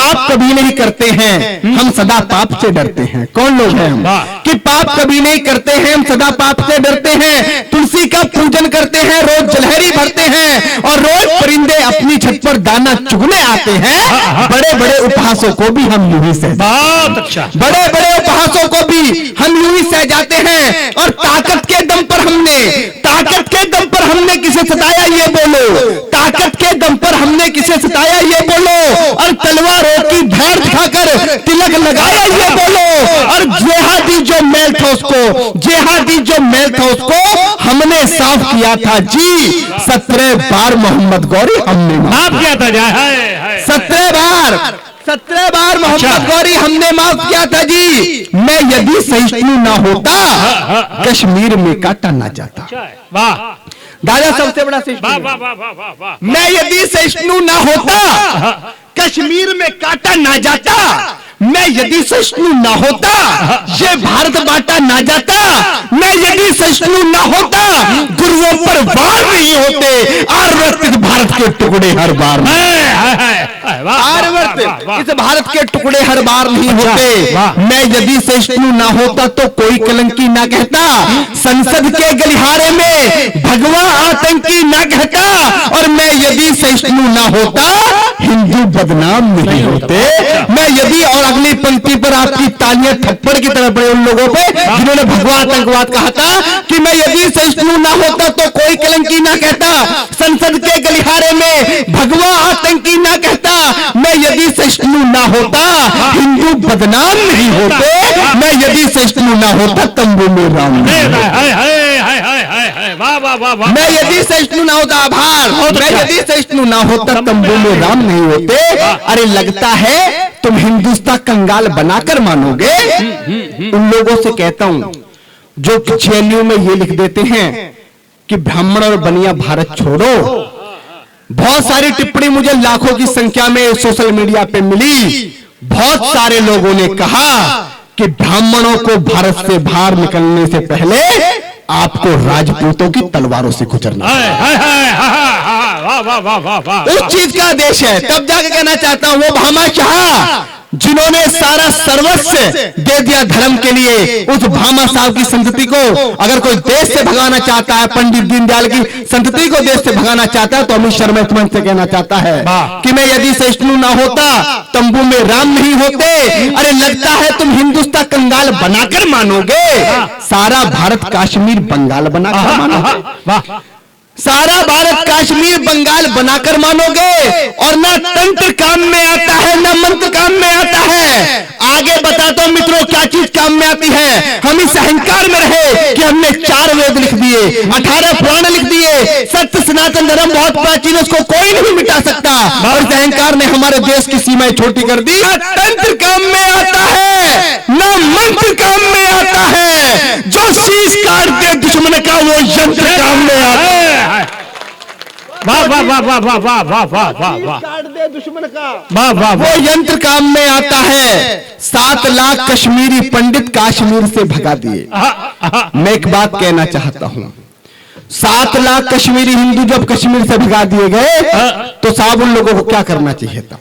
पाप कभी नहीं करते हैं, हम सदा पाप से डरते हैं। कौन लोग हैं हम कि पाप कभी नहीं करते हैं, हम सदा पाप से डरते हैं। तुलसी का पूजन करते हैं, रोज जलहरी भरते हैं और रोज परिंदे अपनी छत पर दाना चुगने आते हैं। बड़े बड़े उपहासों को भी हम यूं ही सह, बहुत अच्छा, बड़े बड़े उपहासों को भी हम यूं ही सह जाते हैं। और ताकत के दम पर हमने किसे सताया ये बोलो, ताकत के दम पर हमने किसे सताया ये बोलो, और तलवारों की धार दिखाकर तिलक लगाया ये बोलो। और जेहादी जो मैल था उसको, जेहादी जो मैल था उसको हमने साफ किया था जी। 17 बार मोहम्मद गौरी हमने माफ किया था। 17 बार मोहम्मद गौरी हमने माफ किया था जी। मैं यदि सहिष्णु ना होता कश्मीर में काटा ना जाता। वाह दादा सबसे बड़ा सहिष्णु। मैं यदि सहिष्णु ना होता कश्मीर में काटा ना जाता। मैं यदि सहिष्णु ना होता ये भारत बांटा ना जाता। मैं यदि सहिष्णु ना होता गुरुओं पर वार नहीं होते। आर्यवर्त भारत के टुकड़े हर बार, आर्यवर्त इस भारत के टुकड़े हर बार नहीं होते। मैं यदि सहिष्णु ना होता तो कोई कलंकी ना कहता। संसद के गलिहारे में भगवा आतंकी ना कहता। और मैं यदि सहिष्णु ना होता हिंदू बदनाम नहीं होते। मैं यदि, और अगली पंक्ति पर आपकी तालियां थप्पड़ की तरह पड़े उन लोगों पे जिन्होंने भगवा आतंकवाद कहा था कि मैं यदि सहिष्णु ना होता तो कोई कलंकी ना कहता। संसद के गलिहारे में भगवा आतंकी ना कहता। मैं यदि सहिष्णु ना होता हिंदू बदनाम नहीं होते। मैं यदि सहिष्णु ना होता तंबू में राम नहीं होते। मैं यदि सहिष्णु ना होता, आभार, मैं यदि सहिष्णु ना होता तंबू में राम नहीं होते। अरे लगता है तुम हिंदुस्तान कंगाल बनाकर मानोगे। उन लोगों से कहता हूं जो जेएनयू में ये लिख देते हैं कि ब्राह्मण और बनिया भारत छोड़ो। बहुत सारी टिप्पणी मुझे लाखों की संख्या में सोशल मीडिया पे मिली। बहुत सारे लोगों ने कहा कि ब्राह्मणों को भारत से बाहर निकलने से पहले आपको राजपूतों की तलवारों से गुजरना उस चीज का आदेश है। तब जाके कहना चाहता हूं वो भामाशाह जिन्होंने सारा सर्वस्व दे दिया धर्म के लिए, उस भामा साहब की संतति को अगर कोई देश से भगाना चाहता है, पंडित दीनदयाल की संतति को देश से भगाना चाहता है, तो अमित शर्मा इस मंच से कहना चाहता है कि मैं यदि सहिष्णु ना होता तंबू में राम नहीं होते। अरे लगता है तुम हिंदुस्तान कंगाल बनाकर मानोगे, सारा भारत कश्मीर बंगाल बनाकर मानोगे। सारा भारत कश्मीर बंगाल बनाकर मानोगे। और ना तंत्र काम में आता है ना मंत्र काम में आता है। आगे बताता हूं मित्रों क्या चीज काम में आती है। हम इस अहंकार में रहे कि हमने 4 वेद लिख दिए, 18 पुराण लिख दिए, सत्य सनातन धर्म बहुत प्राचीन, उसको कोई नहीं मिटा सकता। और इस अहंकार ने हमारे देश की सीमाएं छोटी कर दी। ना तंत्र काम में आता है ना मंत्र काम में आता है। जो शीश काट दे दुश्मन का वो यंत्र काम में आता है। वाह वाह वाह वाह वाह वाह वाह वाह वाह वाह, काट दे दुश्मन का वाह वाह, वो यंत्र काम में आता है। 7 लाख कश्मीरी पंडित कश्मीर से भगा दिए। मैं एक बात कहना चाहता हूं, 7 लाख कश्मीरी हिंदू जब कश्मीर से भगा दिए गए तो साहब उन लोगों को क्या करना चाहिए था।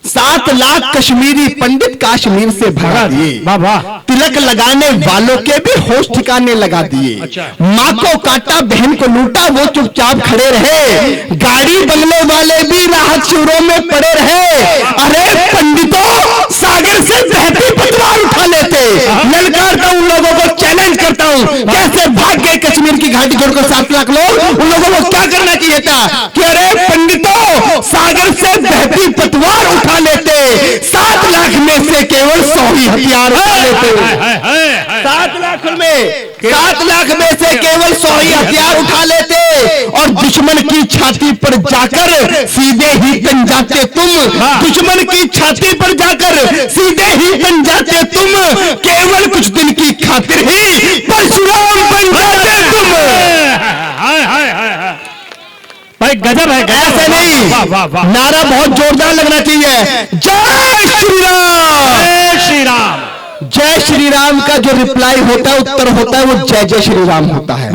7 लाख कश्मीरी पंडित कश्मीर से भगा दिए। तिलक लगाने वालों के भी होश ठिकाने लगा दिए। माँ को काटा बहन को लूटा वो चुपचाप खड़े रहे। गाड़ी बंगले वाले भी राहत शिविरों में पड़े रहे। अरे पंडितों सागर से बहती पतवार उठा लेते। ललकारता हूं उन लोगों को, चैलेंज करता हूं, कैसे भाग गए कश्मीर की घाटी छोड़कर 7 लाख लोग। उन लोगों को क्या करना चाहिए था कि अरे पंडितों सागर से बहती पतवार उठा लेते। 7 लाख में से केवल 100 ही हथियार उठा लेते। 7 लाख में से केवल 100 ही हथियार उठा लेते और दुश्मन की छाती पर जाकर सीधे ही बन जाते तुम। दुश्मन की छाती पर जाकर सीधे ही बन जाते तुम। केवल कुछ दिन की खातिर ही परशुराम बन जाते तुम। भाई गजब है, ऐसे नहीं, नारा बहुत जोरदार लगना चाहिए। जय श्री राम, जय श्री राम, जय श्री राम। राम का जो रिप्लाई होता है, उत्तर होता है, वो जय जय श्री राम होता है।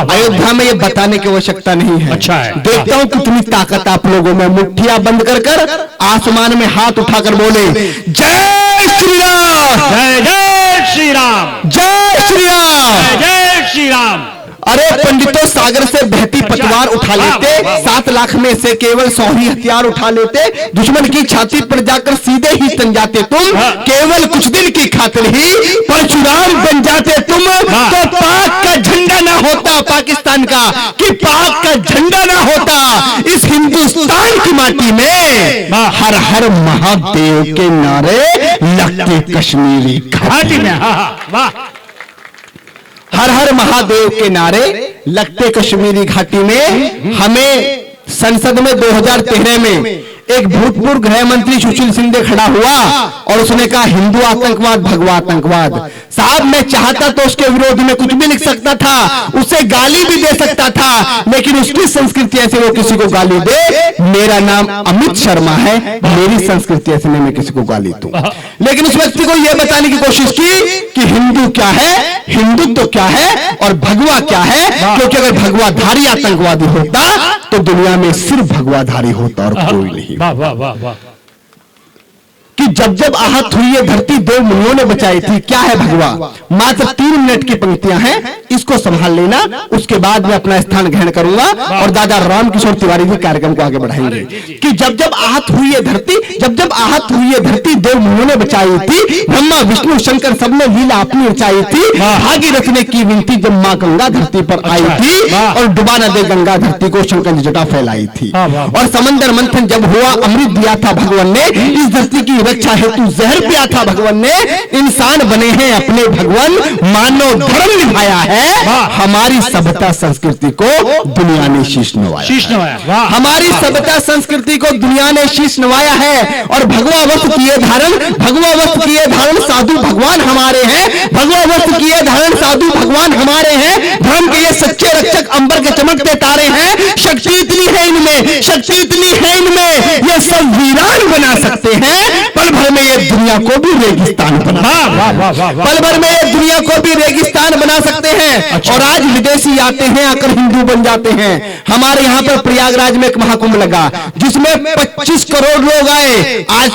अयोध्या में ये बताने की आवश्यकता नहीं है। अच्छा है। देखता हूं कितनी ताकत आप लोगों में। मुट्ठियां बंद कर कर आसमान में हाथ उठाकर बोले जय श्री राम, जय जय श्री राम, जय श्री राम, जय श्री राम। अरे पंडितों, सागर से बहती पतवार उठा लेते, 7 लाख में से केवल 100 ही हथियार उठा लेते, दुश्मन की छाती पर जाकर सीधे ही तन जाते तुम। केवल कुछ दिन की खातिर ही परशुराम बन जाते तुम। तो पाक का झंडा ना होता पाकिस्तान का, कि पाक का झंडा ना होता इस हिंदुस्तान की माटी में। हर हर महादेव के नारे लगते कश्मीरी घाटी में। वाह, हर हर महादेव के नारे लगते कश्मीरी घाटी में। हमें संसद में 2013 में एक भूतपूर्व गृह मंत्री सुशील सिंधे खड़ा हुआ और उसने कहा हिंदू आतंकवाद, भगवा आतंकवाद। साहब, मैं चाहता तो उसके विरोध में कुछ भी लिख सकता था, उसे गाली भी दे सकता था, लेकिन उसकी संस्कृति ऐसे वो किसी को गाली दे। मेरा नाम अमित शर्मा है, मेरी संस्कृति ऐसे नहीं मैं किसी को गाली दूं। लेकिन उस व्यक्ति को यह बताने की कोशिश की कि हिंदू क्या है, हिंदुत्व क्या है और भगवा क्या है, क्योंकि अगर भगवाधारी आतंकवादी होता तो दुनिया में सिर्फ भगवाधारी होता और कोई नहीं। वाह वाह वाह वाह। कि जब जब आहत हुई ये धरती 2 मुनियों ने बचाई थी। क्या है भगवा? मात्र 3 मिनट की पंक्तियां हैं, इसको संभाल लेना, उसके बाद मैं अपना स्थान ग्रहण करूंगा और दादा रामकिशोर तिवारी जी कार्यक्रम को आगे बढ़ाएंगे। कि जब जब आहत हुई ये धरती, जब जब आहत हुई ये धरती 2 मुनियों ने बचाई थी। ब्रह्मा विष्णु शंकर सबने लीला अपनी रचाई थी। भागीरथ ने की विनती जब मां गंगा धरती पर आई थी और डुबा न दे गंगा धरती को, शंकर ने जटा फैलाई थी। और समंदर मंथन जब हुआ, अमृत दिया था भगवान ने, इस धरती की रक्षा हेतु जहर पिया था भगवान ने। इंसान बने हैं अपने भगवान, मानव धर्म निभाया है। हमारी सभ्यता संस्कृति को दुनिया ने शीश नवाया। हमारी सभ्यता संस्कृति को दुनिया ने शीश नवाया है। और भगवा वस्त्र किए धारण, भगवा वस्त्र किए धारण साधु भगवान हमारे हैं। भगवा वस्त्र किए धारण साधु भगवान हमारे हैं। धर्म के ये सच्चे रक्षक अंबर के चमकते तारे हैं। शक्ति इतनी है इनमें, शक्ति इतनी है इनमें, ये सब वीरान बना सकते हैं। पल भर में ये दुनिया को भी रेगिस्तान बना, पल भर में ये दुनिया को भी रेगिस्तान बना सकते हैं। और आज विदेशी आते हैं, आकर हिंदू बन जाते हैं। हमारे यहाँ पर प्रयागराज में एक महाकुंभ लगा जिसमें 25 करोड़ लोग आए। आज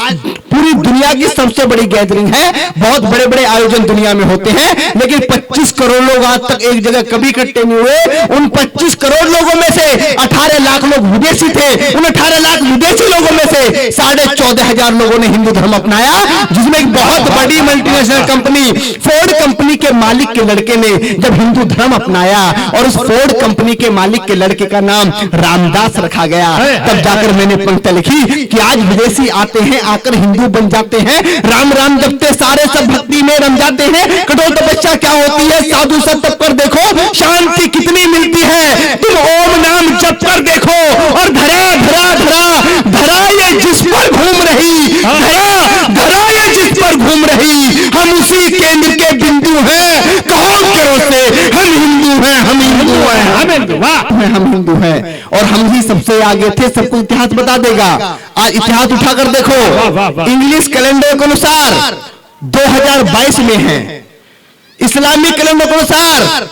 पूरी दुनिया की सबसे बड़ी गैदरिंग है। बहुत बड़े बड़े आयोजन दुनिया में होते हैं, लेकिन 25 करोड़ लोग आज तक एक जगह कभी इकट्ठे नहीं हुए। उन 25 करोड़ लोगों में से 18 लाख लोग विदेशी थे। उन 18 लाख विदेशी लोगों में से 14,500 लोगों ने हिंदू धर्म अपनाया, जिसमें एक बहुत बड़ी मल्टीनेशनल कंपनी फोर्ड कंपनी के मालिक के लड़के ने जब हिंदू धर्म अपनाया और उस फोर्ड कंपनी के मालिक के लड़के का नाम रामदास रखा गया, तब जाकर मैंने पंक्ति लिखी कि आज विदेशी आते हैं, आकर हिंदू बन जाते हैं। राम राम जपते सारे सब भक्ति में रम जाते हैं। कठोर तपस्या क्या होती है साधु सब तप कर देखो, शांति कितनी मिलती है तुम ओम नाम जप कर देखो। और धरा धरा धरा धरा ये जिस पर घूम रही, धरा धरा ये जिस पर घूम रही, हम उसी केंद्र के बिंदु हैं। कहो करो से हम हिंदू हैं, हम हिंदू हैं, हम हिंदू हैं। और हम ही सबसे आगे थे, सबको इतिहास बता देगा। आज इतिहास उठाकर देखो, इंग्लिश कैलेंडर के अनुसार 2022 में है, इस्लामिक कैलेंडर के अनुसार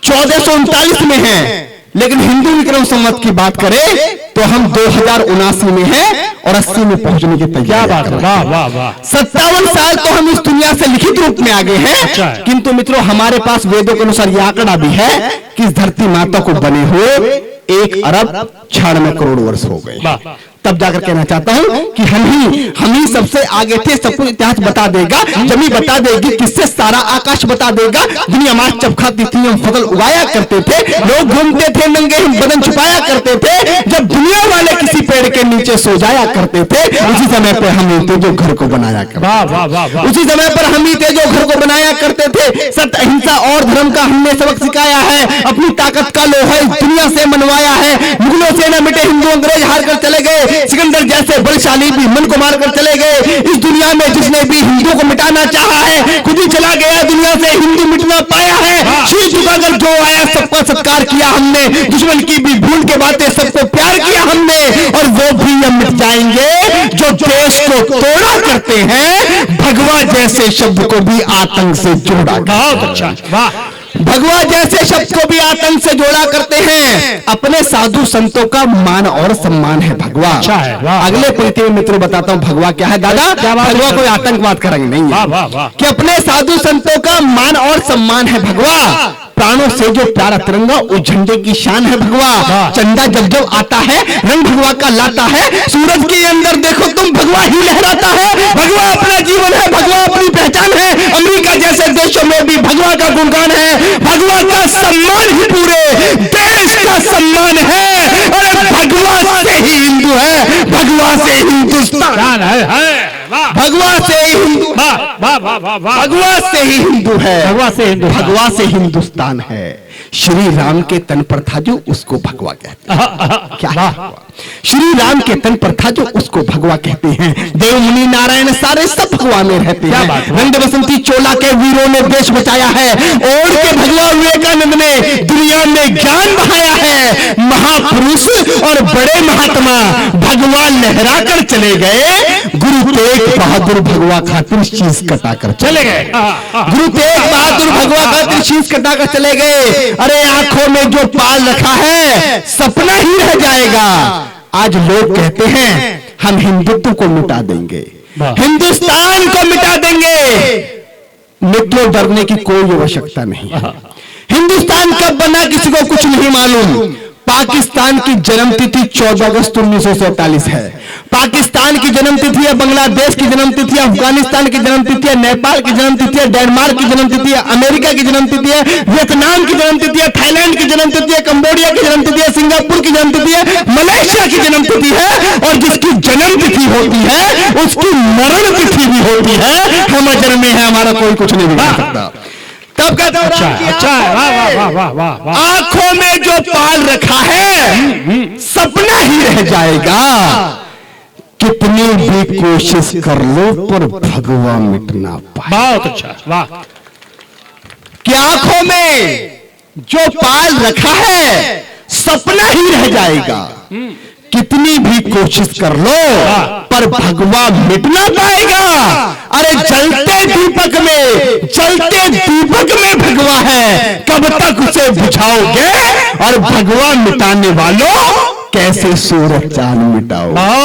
1439 में है। लेकिन हिंदू विक्रम संवत की बात करें तो हम 2079 में हैं और 80 में पहुंचने की तैयारी कर रहे हैं। 57 साल तो हम इस दुनिया से लिखित रूप में आगे हैं। किंतु मित्रों, हमारे पास वेदों के अनुसार यह आंकड़ा भी है कि इस धरती माता को बने हुए 1 अरब 96 करोड़ वर्ष हो गए। तब जाकर कहना चाहता हूं कि हम ही सबसे आगे थे। सबको इतिहास बता देगा, जमी बता देगी, किससे सारा आकाश बता देगा। दुनिया मां चपखाती थी, हम फसल उगाया करते थे, लोग घूमते थे नंगे, हम बदन छुपाया करते थे। जब दुनिया वाले किसी पेड़ के नीचे सो जाया करते थे, उसी समय पर हम ही थे जो घर को बनाया करते, उसी समय पर हम ही थे जो घर को बनाया करते थे। सत्य, अहिंसा और धर्म का हमने सबक सिखाया है। अपनी ताकत का लोहा इस दुनिया से मनवाया है। मुगलों से न मिटे हिंदू, अंग्रेज हार कर चले गए। सिकंदर जैसे बलशाली भी मन को मारकर चले गए। इस दुनिया में जिसने भी हिंदू को मिटाना चाहा है, खुद ही चला गया दुनिया से, हिंदू मिटना पाया है। शीश झुकाकर जो आया सबका सत्कार किया हमने, दुश्मन की भी भूल के बातें सबको प्यार किया हमने। और वो भी हम मिट जाएंगे जो देश को तोड़ा करते हैं। भगवा जैसे शब्द को भी आतंक से जोड़ा। बहुत अच्छा, वाह। भगवा जैसे शब्द को भी आतंक से जोड़ा करते हैं। अपने साधु संतों का मान और सम्मान है भगवा। अच्छा है, वाह। अगले पंक्ति में मित्रों बताता हूं भगवा क्या है। दादा, भगवा कोई आतंकवाद का रंग नहीं है। वाह वाह वाह। कि अपने साधु संतों का मान और सम्मान है भगवा। प्राणों से जो प्यारा तिरंगा उस झंडे की शान है भगवा। झंडा जब जब आता है रंग भगवा का लाता है। सूरज के अंदर देखो तुम भगवा ही लहराता है। भगवा अपना जीवन है, भगवा अपनी पहचान है। अमेरिका जैसे देशों में भी भगवा का गुणगान है। भगवा का सम्मान ही पूरे देश का सम्मान है। अरे भगवा से ही हिंदू है, भगवा से हिंदुस्तान है। भगवा से ही हिंदू, भगवा से ही हिंदू है, भगवा से हिंदू, भगवा से हिंदुस्तान है। श्री राम के तन पर था जो उसको भगवा कहते हैं। क्या है? श्री राम के तन पर था जो उसको भगवा कहते हैं। देव मुनि नारायण सारे सब भगवा में रहते हैं। रंग बसंती चोला के वीरों ने देश बचाया है। ओढ़ के भगवा विवेकानंद ने दुनिया में ज्ञान बहाया है। महापुरुष और बड़े महात्मा भगवा लहरा कर चले गए। गुरु तेग बहादुर भगवा खातिर शीश कटाकर चले गए। गुरु तेग बहादुर भगवा खातिर शीश कटाकर चले गए। अरे आंखों में जो पाल रखा है सपना ही रह जाएगा। आज लोग कहते हैं हम हिंदुत्व को मिटा देंगे, हिंदुस्तान को मिटा देंगे। मित्रों, डरने की कोई आवश्यकता नहीं है। हिंदुस्तान कब बना किसी को कुछ नहीं मालूम। पाकिस्तान की जन्म तिथि 14 अगस्त 1947 है। पाकिस्तान की जन्म तिथि है, बांग्लादेश की जन्म तिथि है, अफगानिस्तान की जन्म तिथि है, नेपाल की जन्म तिथि है, डेनमार्क की जन्म तिथि है, अमेरिका की जन्म तिथि है, वियतनाम की जन्म तिथि है, थाईलैंड की जन्म तिथि है, कंबोडिया की जन्म तिथि है, सिंगापुर की जन्म तिथि है, मलेशिया की जन्म तिथि है। और जिसकी जन्म तिथि होती है उसकी मरण तिथि भी होती है। हम अजर में है, हमारा कोई कुछ नहीं बिगाड़ सकता। तब कहता हूं अच्छा है, वाह वाह वाह वाह वाह। आंखों में जो पाल रखा है सपना ही रह जाएगा। कितनी भी कोशिश कर लो पर भगवा मिट ना पाए। बहुत अच्छा, वाह। कि आंखों में जो पाल रखा है सपना ही रह जाएगा। कितनी भी कोशिश कर लो पर भगवा मिट ना पाएगा। अरे जलते दीपक में भगवा है, कब तक उसे बुझाओगे? और भगवा मिटाने वालों कैसे सूरज चांद मिटाओ।